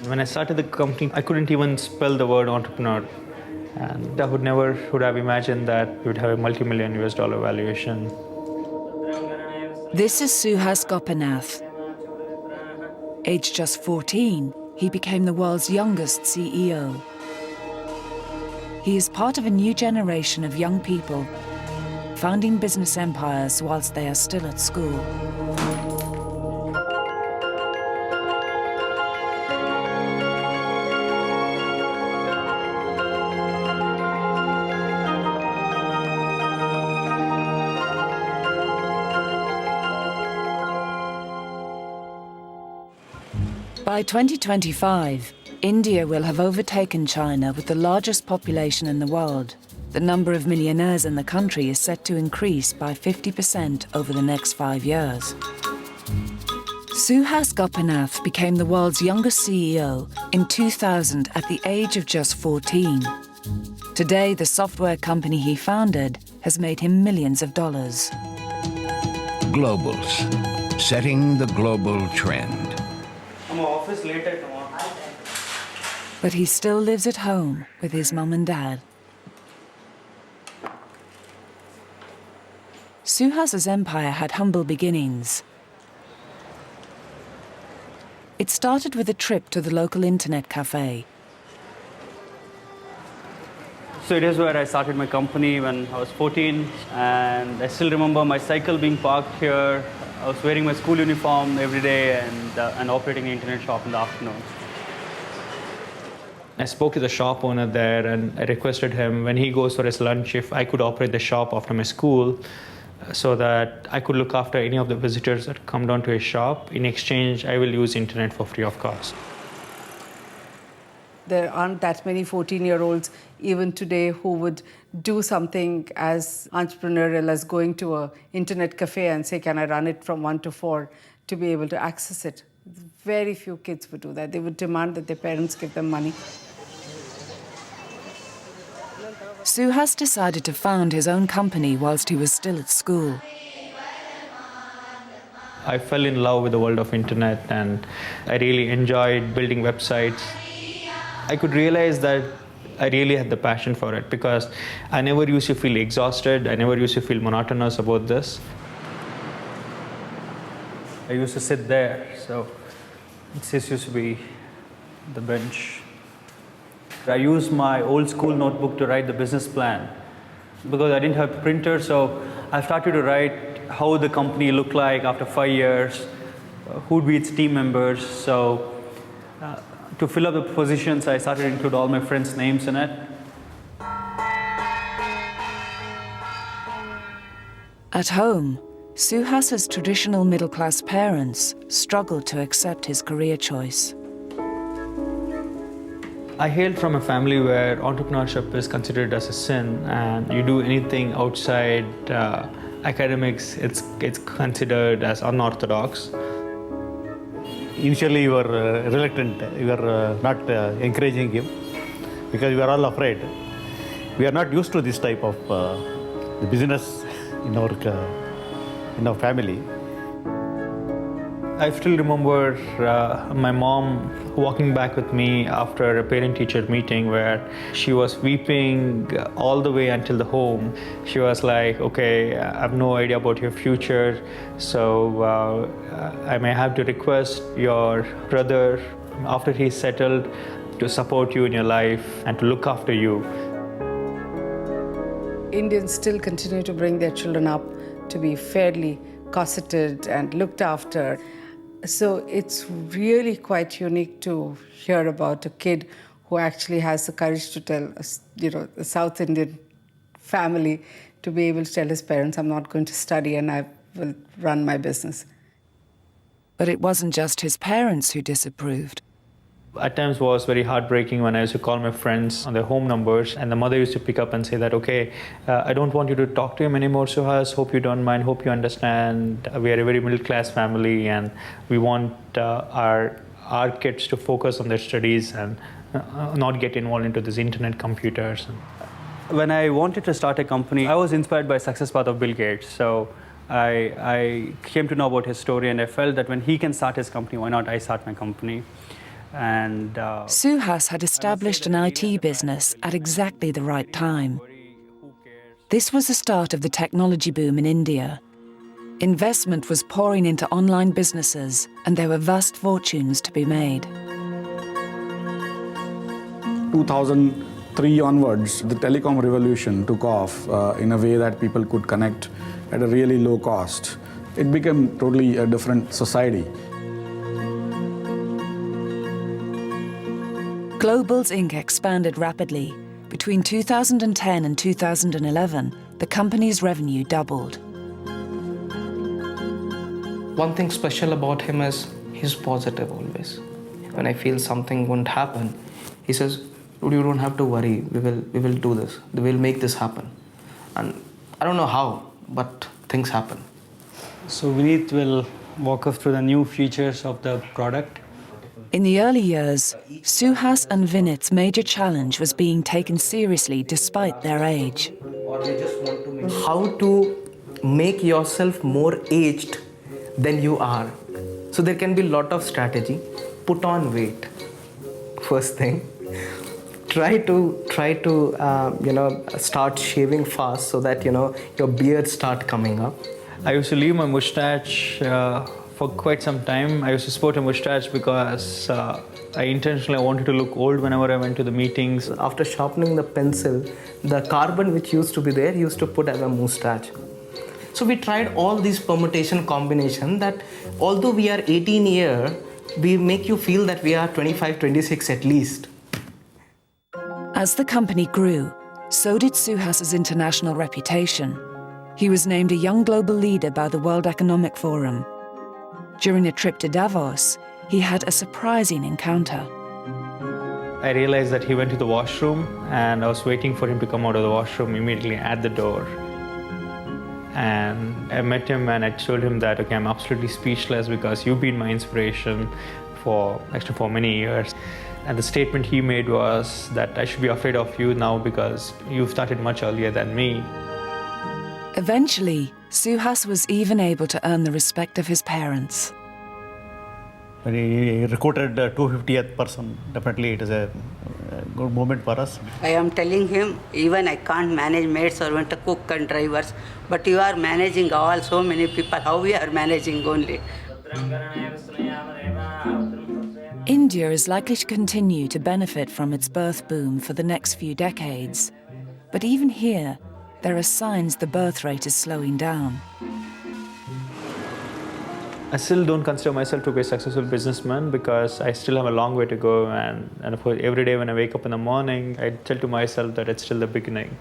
When I started the company, I couldn't even spell the word entrepreneur. And I would have imagined that we would have a multi-million US dollar valuation. This is Suhas Gopinath. Aged just 14, he became the world's youngest CEO. He is part of a new generation of young people founding business empires whilst they are still at school. By 2025, India will have overtaken China with the largest population in the world. The number of millionaires in the country is set to increase by 50% over the next 5 years. Suhas Gopinath became the world's youngest CEO in 2000 at the age of just 14. Today, the software company he founded has made him millions of dollars. Globals, setting the global trend. But he still lives at home with his mum and dad. Suhas's empire had humble beginnings. It started with a trip to the local internet cafe. So it is where I started my company when I was 14, and I still remember my cycle being parked here. I was wearing my school uniform every day and operating an internet shop in the afternoon. I spoke to the shop owner there and I requested him when he goes for his lunch if I could operate the shop after my school so that I could look after any of the visitors that come down to his shop. In exchange, I will use internet for free of cost. There aren't that many 14-year-olds even today who would do something as entrepreneurial as going to an internet cafe and say, can I run it from 1 to 4 to be able to access it? Very few kids would do that. They would demand that their parents give them money. Suhas decided to found his own company whilst he was still at school. I fell in love with the world of internet and I really enjoyed building websites. I could realize that I really had the passion for it because I never used to feel exhausted. I never used to feel monotonous about this. I used to sit there, so this used to be the bench. I used my old school notebook to write the business plan because I didn't have a printer, so I started to write how the company looked like after 5 years, who would be its team members. So to fill up the positions, I started to include all my friends' names in it. At home, Suhas's traditional middle-class parents struggled to accept his career choice. I hail from a family where entrepreneurship is considered as a sin, and you do anything outside academics, it's considered as unorthodox. Initially, you were reluctant. You were not encouraging him because we were all afraid. We are not used to this type of the business in our family. I still remember my mom walking back with me after a parent-teacher meeting where she was weeping all the way until the home. She was like, okay, I have no idea about your future, so I may have to request your brother, after he's settled, to support you in your life and to look after you. Indians still continue to bring their children up to be fairly cosseted and looked after. So it's really quite unique to hear about a kid who actually has the courage to tell, a South Indian family to be able to tell his parents, I'm not going to study and I will run my business. But it wasn't just his parents who disapproved. At times it was very heartbreaking when I used to call my friends on their home numbers and the mother used to pick up and say that, okay, I don't want you to talk to him anymore, Suhas, hope you don't mind, hope you understand. We are a very middle-class family and we want our kids to focus on their studies and not get involved into these internet computers. When I wanted to start a company, I was inspired by success path of Bill Gates. So I came to know about his story and I felt that when he can start his company, why not I start my company? And Suhas had established an IT business at exactly the right time. This was the start of the technology boom in India. Investment was pouring into online businesses, and there were vast fortunes to be made. 2003 onwards, the telecom revolution took off in a way that people could connect at a really low cost. It became totally a different society. Global's Inc. expanded rapidly. Between 2010 and 2011, the company's revenue doubled. One thing special about him is he's positive always. When I feel something won't happen, he says, "Dude, you don't have to worry. We will do this. We will make this happen." And I don't know how, but things happen. so Vineet will walk us through the new features of the product. In the early years, Suhas and Vinit's major challenge was being taken seriously despite their age. How to make yourself more aged than you are. So there can be a lot of strategy. Put on weight. First thing. Try to start shaving fast so that your beard start coming up. I used to leave my mustache for quite some time. I used to sport a mustache because I intentionally wanted to look old whenever I went to the meetings. After sharpening the pencil, the carbon which used to be there, used to put as a mustache. So we tried all these permutation combination that although we are 18 year, we make you feel that we are 25, 26 at least. As the company grew, so did Suhas's international reputation. He was named a young global leader by the World Economic Forum. During a trip to Davos, he had a surprising encounter. I realized that he went to the washroom and I was waiting for him to come out of the washroom immediately at the door. And I met him and I told him that, okay, I'm absolutely speechless because you've been my inspiration for many years. And the statement he made was that I should be afraid of you now because you've started much earlier than me. Eventually, Suhas was even able to earn the respect of his parents. When he recruited the 250th person, definitely it is a good moment for us. I am telling him, even I can't manage maid servant, cook and drivers, but you are managing all so many people, how we are managing only. India is likely to continue to benefit from its birth boom for the next few decades. But even here, there are signs the birth rate is slowing down. I still don't consider myself to be a successful businessman because I still have a long way to go. And of course, every day when I wake up in the morning, I tell to myself that it's still the beginning.